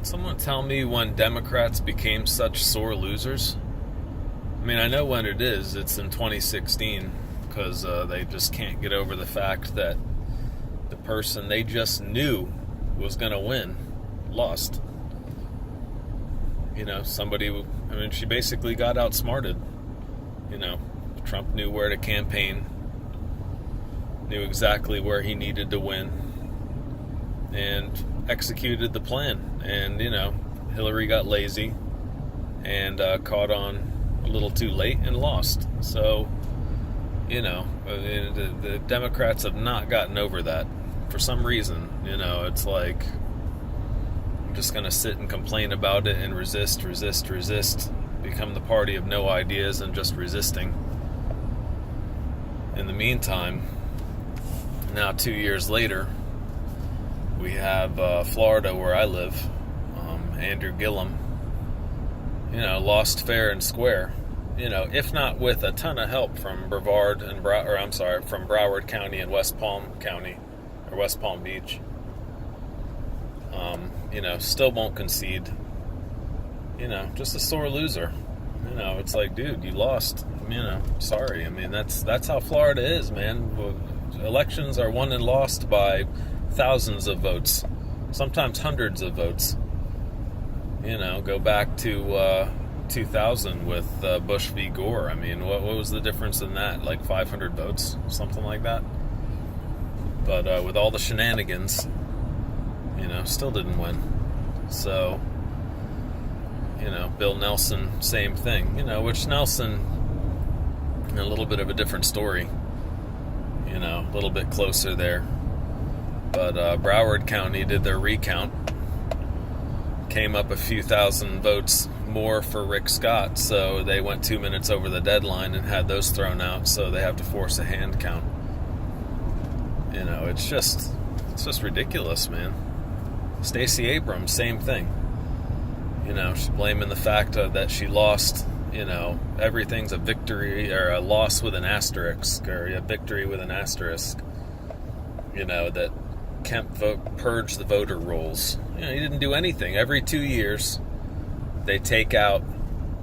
Someone tell me when Democrats became such sore losers? I mean, I know when it is. It's in 2016 because they just can't get over the fact that the person they just knew was going to win lost. You know, she basically got outsmarted. You know, Trump knew where to campaign, knew exactly where he needed to win, and executed the plan. And, you know, Hillary got lazy and caught on a little too late and lost. So, you know, the Democrats have not gotten over that for some reason. You know, it's like, I'm just going to sit and complain about it and resist, become the party of no ideas and just resisting. In the meantime, now 2 years later, we have Florida, where I live. Andrew Gillum, you know, lost fair and square. You know, if not with a ton of help from from Broward County and West Palm County, or West Palm Beach. You know, still won't concede. You know, just a sore loser. You know, it's like, dude, you lost. You know, sorry. I mean, that's how Florida is, man. Elections are won and lost by thousands of votes, sometimes hundreds of votes. You know, go back to 2000 with Bush v. Gore. I mean, what was the difference in that? Like 500 votes, something like that. But with all the shenanigans, you know, still didn't win. So, you know, Bill Nelson, same thing. You know, which Nelson, a little bit of a different story. You know, a little bit closer there. But Broward County did their recount. Came up a few thousand votes more for Rick Scott, so they went 2 minutes over the deadline and had those thrown out, so they have to force a hand count. You know, it's just ridiculous, man. Stacey Abrams, same thing. You know, she's blaming the fact that she lost. You know, everything's a victory or a loss with an asterisk, or a victory with an asterisk. You know, that Kemp purged the voter rolls. You know, he didn't do anything. Every 2 years, they take out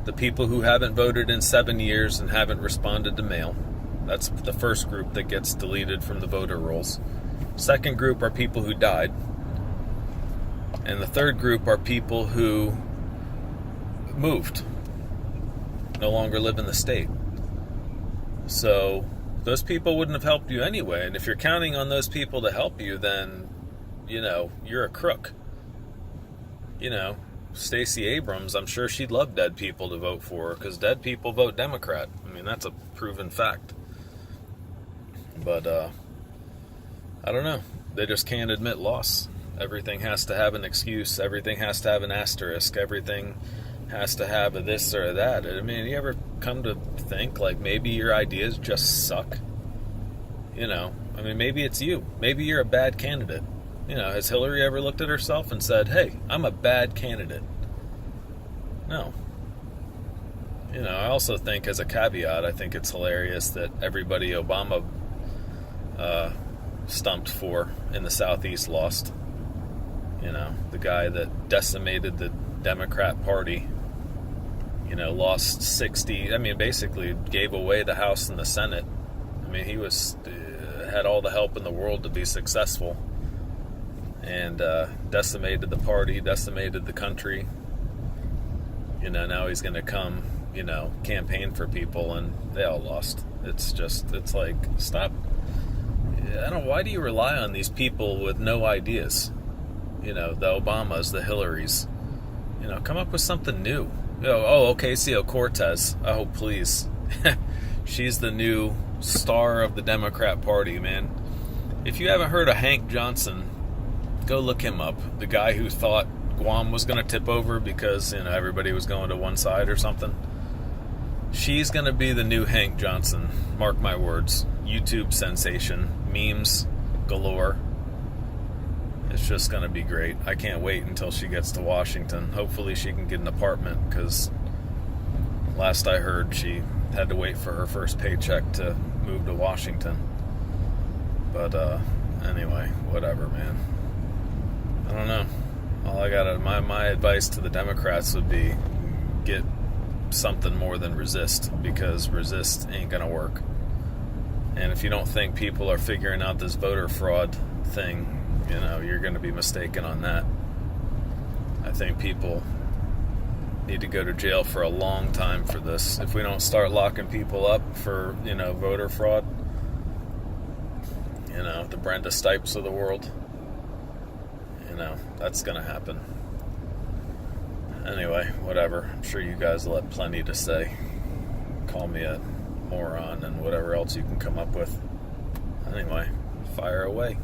the people who haven't voted in 7 years and haven't responded to mail. That's the first group that gets deleted from the voter rolls. Second group are people who died. And the third group are people who moved, no longer live in the state. So those people wouldn't have helped you anyway. And if you're counting on those people to help you, then, you know, you're a crook. You know, Stacey Abrams, I'm sure she'd love dead people to vote for her, because dead people vote Democrat. I mean, that's a proven fact. But, I don't know. They just can't admit loss. Everything has to have an excuse. Everything has to have an asterisk. Everything has to have a this or a that. I mean, you ever come to think, like, maybe your ideas just suck? You know, I mean, maybe it's you. Maybe you're a bad candidate. You know, has Hillary ever looked at herself and said, hey, I'm a bad candidate? No. You know, I also think, as a caveat, I think it's hilarious that everybody Obama stumped for in the Southeast lost. You know, the guy that decimated the Democrat Party, you know, lost 60, I mean, basically gave away the House and the Senate. I mean, he had all the help in the world to be successful, and decimated the party, decimated the country. You know, now he's going to come, you know, campaign for people, and they all lost. It's like, stop. I don't know, why do you rely on these people with no ideas? You know, the Obamas, the Hillarys. You know, come up with something new. Ocasio-Cortez. Oh, please. She's the new star of the Democrat Party, man. If you haven't heard of Hank Johnson, go look him up. The guy who thought Guam was going to tip over because, you know, everybody was going to one side or something. She's going to be the new Hank Johnson. Mark my words. YouTube sensation. Memes galore. It's just going to be great. I can't wait until she gets to Washington. Hopefully she can get an apartment, because last I heard she had to wait for her first paycheck to move to Washington. But anyway, whatever, man. I don't know. My advice to the Democrats would be get something more than resist, because resist ain't gonna work. And if you don't think people are figuring out this voter fraud thing, you're going to be mistaken on that. I think people need to go to jail for a long time for this. If we don't start locking people up for, voter fraud, the Brenda Stipes of the world, that's going to happen. Anyway, whatever. I'm sure you guys will have plenty to say. Call me a moron and whatever else you can come up with. Anyway, fire away.